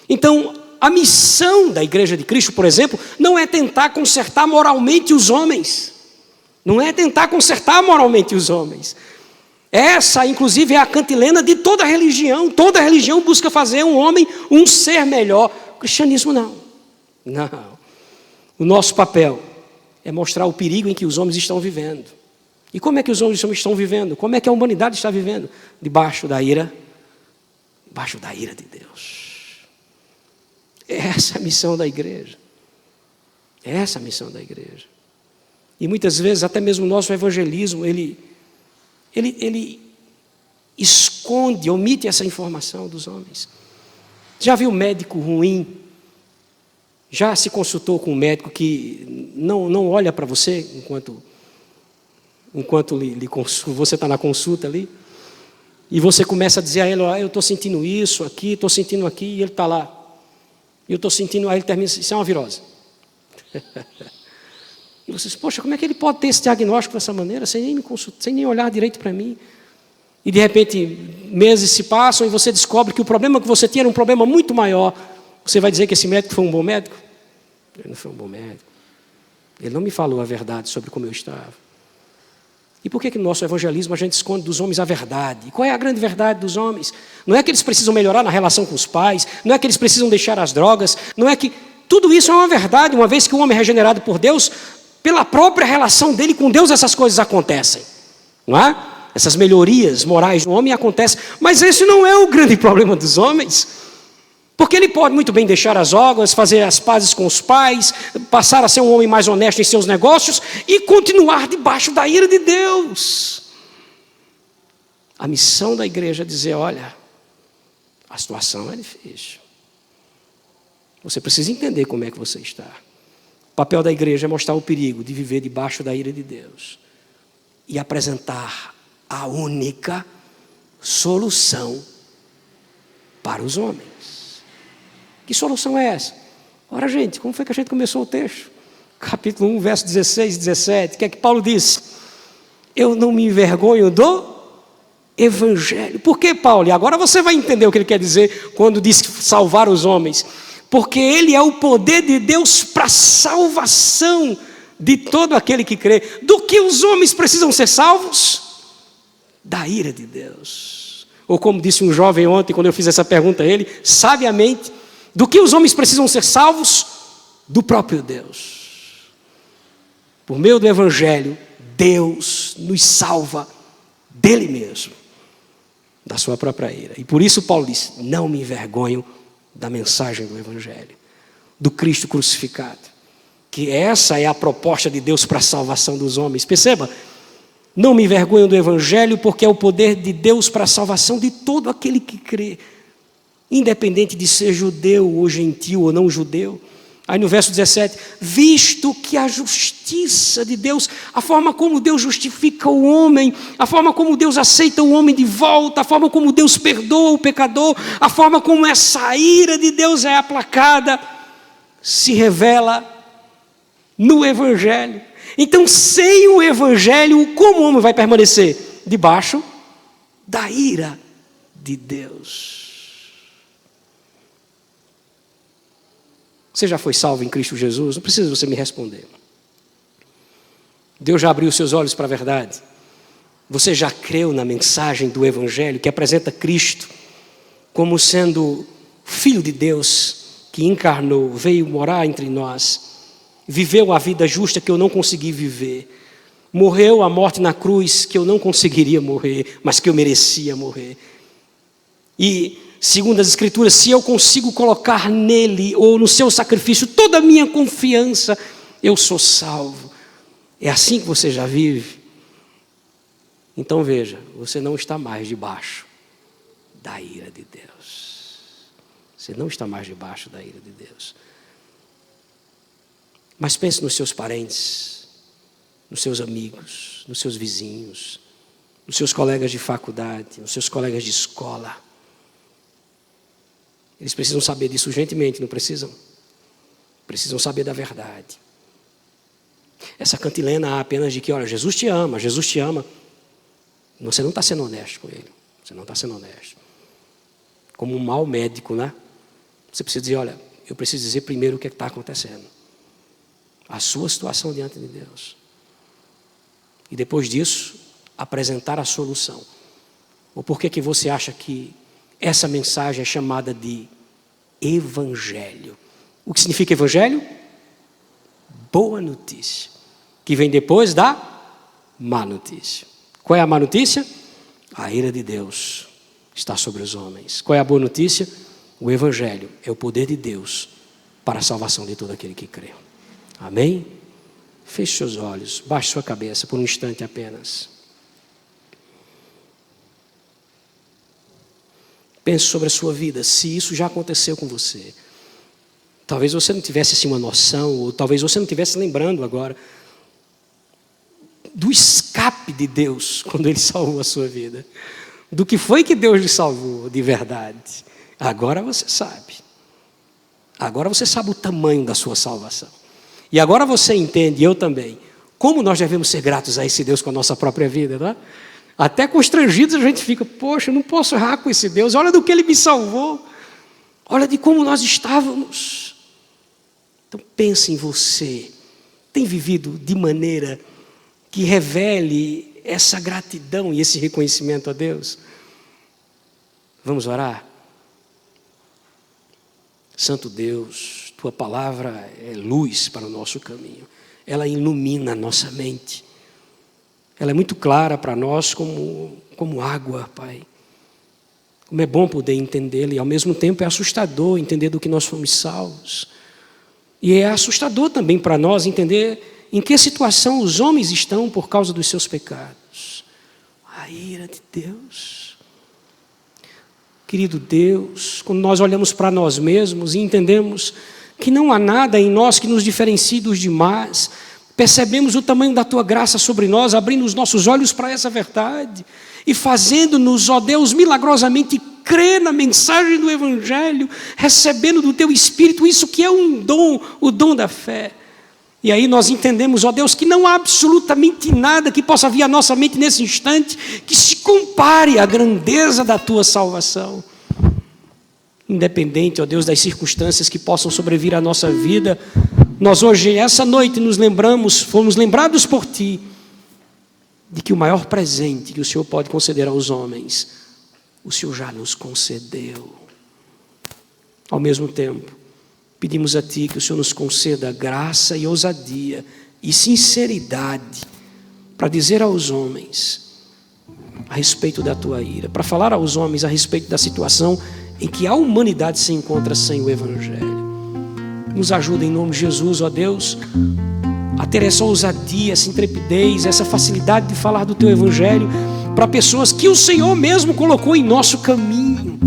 Então, a missão da Igreja de Cristo, por exemplo, não é tentar consertar moralmente os homens. Não é tentar consertar moralmente os homens. Essa, inclusive, é a cantilena de toda religião. Toda religião busca fazer um homem um ser melhor. O cristianismo não. Não. O nosso papel é mostrar o perigo em que os homens estão vivendo. E como é que os homens estão vivendo? Como é que a humanidade está vivendo? Debaixo da ira de Deus. Essa é a missão da igreja. Essa é a missão da igreja. E muitas vezes, até mesmo o nosso evangelismo, ele esconde, omite essa informação dos homens. Já viu médico ruim? Já se consultou com um médico que não olha para você enquanto você está na consulta ali? E você começa a dizer a ele, eu estou sentindo isso aqui, estou sentindo aqui, e ele está lá. E eu estou sentindo, aí ele termina, isso é uma virose. E você diz, poxa, como é que ele pode ter esse diagnóstico dessa maneira, sem nem me consultar, sem nem olhar direito para mim? E de repente, meses se passam e você descobre que o problema que você tinha era um problema muito maior. Você vai dizer que esse médico foi um bom médico? Ele não foi um bom médico. Ele não me falou a verdade sobre como eu estava. E por que no nosso evangelismo a gente esconde dos homens a verdade? E qual é a grande verdade dos homens? Não é que eles precisam melhorar na relação com os pais, não é que eles precisam deixar as drogas, não é que... Tudo isso é uma verdade, uma vez que o homem é regenerado por Deus, pela própria relação dele com Deus essas coisas acontecem. Não é? Essas melhorias morais no homem acontecem. Mas esse não é o grande problema dos homens. Porque ele pode muito bem deixar as drogas, fazer as pazes com os pais, passar a ser um homem mais honesto em seus negócios e continuar debaixo da ira de Deus. A missão da igreja é dizer, olha, a situação é difícil. Você precisa entender como é que você está. O papel da igreja é mostrar o perigo de viver debaixo da ira de Deus e apresentar a única solução para os homens. Que solução é essa? Ora, gente, como foi que a gente começou o texto? Capítulo 1, verso 16 e 17. O que é que Paulo disse? Eu não me envergonho do Evangelho. Por que, Paulo? E agora você vai entender o que ele quer dizer quando diz salvar os homens. Porque ele é o poder de Deus para a salvação de todo aquele que crê. Do que os homens precisam ser salvos? Da ira de Deus. Ou como disse um jovem ontem, quando eu fiz essa pergunta a ele, sabiamente, do que os homens precisam ser salvos? Do próprio Deus. Por meio do Evangelho, Deus nos salva dele mesmo, da sua própria ira. E por isso Paulo diz, não me envergonho da mensagem do Evangelho, do Cristo crucificado. Que essa é a proposta de Deus para a salvação dos homens. Perceba, não me envergonho do Evangelho, porque é o poder de Deus para a salvação de todo aquele que crê. Independente de ser judeu ou gentil ou não judeu. Aí no verso 17, visto que a justiça de Deus, a forma como Deus justifica o homem, a forma como Deus aceita o homem de volta, a forma como Deus perdoa o pecador, a forma como essa ira de Deus é aplacada, se revela no Evangelho. Então, sem o Evangelho, como o homem vai permanecer? Debaixo da ira de Deus. Você já foi salvo em Cristo Jesus? Não precisa você me responder. Deus já abriu seus olhos para a verdade. Você já creu na mensagem do Evangelho que apresenta Cristo como sendo Filho de Deus que encarnou, veio morar entre nós, viveu a vida justa que eu não consegui viver, morreu a morte na cruz que eu não conseguiria morrer, mas que eu merecia morrer. E segundo as Escrituras, se eu consigo colocar nele ou no seu sacrifício toda a minha confiança, eu sou salvo. É assim que você já vive? Então veja, você não está mais debaixo da ira de Deus. Você não está mais debaixo da ira de Deus. Mas pense nos seus parentes, nos seus amigos, nos seus vizinhos, nos seus colegas de faculdade, nos seus colegas de escola. Eles precisam saber disso urgentemente, não precisam? Precisam saber da verdade. Essa cantilena apenas de que, olha, Jesus te ama. Você não está sendo honesto com ele. Você não está sendo honesto. Como um mau médico, né? Você precisa dizer, olha, eu preciso dizer primeiro o que está acontecendo. A sua situação diante de Deus. E depois disso, apresentar a solução. Ou por que você acha que essa mensagem é chamada de Evangelho? O que significa Evangelho? Boa notícia. Que vem depois da má notícia. Qual é a má notícia? A ira de Deus está sobre os homens. Qual é a boa notícia? O Evangelho é o poder de Deus para a salvação de todo aquele que crê. Amém? Feche seus olhos, baixe sua cabeça por um instante apenas. Pense sobre a sua vida, se isso já aconteceu com você. Talvez você não tivesse assim uma noção, ou talvez você não estivesse lembrando agora do escape de Deus quando Ele salvou a sua vida. Do que foi que Deus lhe salvou de verdade. Agora você sabe. Agora você sabe o tamanho da sua salvação. E agora você entende, eu também, como nós devemos ser gratos a esse Deus com a nossa própria vida, não é? Até constrangidos a gente fica, poxa, eu não posso errar com esse Deus, olha do que Ele me salvou, olha de como nós estávamos. Então pense em você, tem vivido de maneira que revele essa gratidão e esse reconhecimento a Deus? Vamos orar? Santo Deus, Tua palavra é luz para o nosso caminho, ela ilumina a nossa mente, ela é muito clara para nós como água, Pai. Como é bom poder entendê-la e ao mesmo tempo é assustador entender do que nós fomos salvos. E é assustador também para nós entender em que situação os homens estão por causa dos seus pecados. A ira de Deus. Querido Deus, quando nós olhamos para nós mesmos e entendemos que não há nada em nós que nos diferencie dos demais, percebemos o tamanho da Tua graça sobre nós, abrindo os nossos olhos para essa verdade e fazendo-nos, ó Deus, milagrosamente crer na mensagem do Evangelho, recebendo do Teu Espírito isso que é um dom, o dom da fé. E aí nós entendemos, ó Deus, que não há absolutamente nada que possa vir à nossa mente nesse instante que se compare à grandeza da Tua salvação. Independente, ó Deus, das circunstâncias que possam sobrevir à nossa vida, nós hoje, essa noite, fomos lembrados por Ti, de que o maior presente que o Senhor pode conceder aos homens, o Senhor já nos concedeu. Ao mesmo tempo, pedimos a Ti que o Senhor nos conceda graça e ousadia e sinceridade para dizer aos homens a respeito da Tua ira, para falar aos homens a respeito da situação em que a humanidade se encontra sem o Evangelho. Nos ajuda em nome de Jesus, ó Deus, a ter essa ousadia, essa intrepidez, essa facilidade de falar do Teu Evangelho para pessoas que o Senhor mesmo colocou em nosso caminho,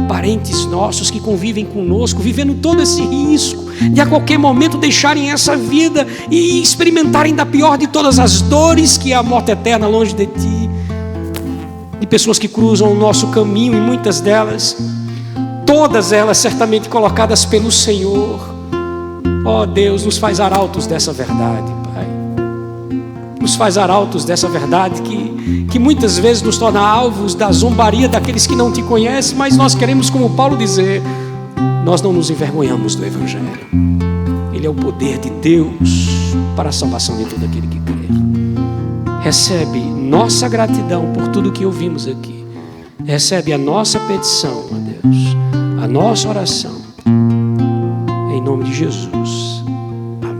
parentes nossos que convivem conosco, vivendo todo esse risco de a qualquer momento deixarem essa vida e experimentarem da pior de todas as dores, que é a morte eterna longe de Ti, de pessoas que cruzam o nosso caminho e muitas delas, todas elas certamente colocadas pelo Senhor. Ó Deus, nos faz arautos dessa verdade, Pai. Nos faz arautos dessa verdade que muitas vezes nos torna alvos da zombaria daqueles que não Te conhecem, mas nós queremos, como Paulo, dizer, nós não nos envergonhamos do Evangelho. Ele é o poder de Deus para a salvação de todo aquele que crê. Recebe nossa gratidão por tudo que ouvimos aqui. Recebe a nossa petição, ó Deus, a nossa oração. Em nome de Jesus.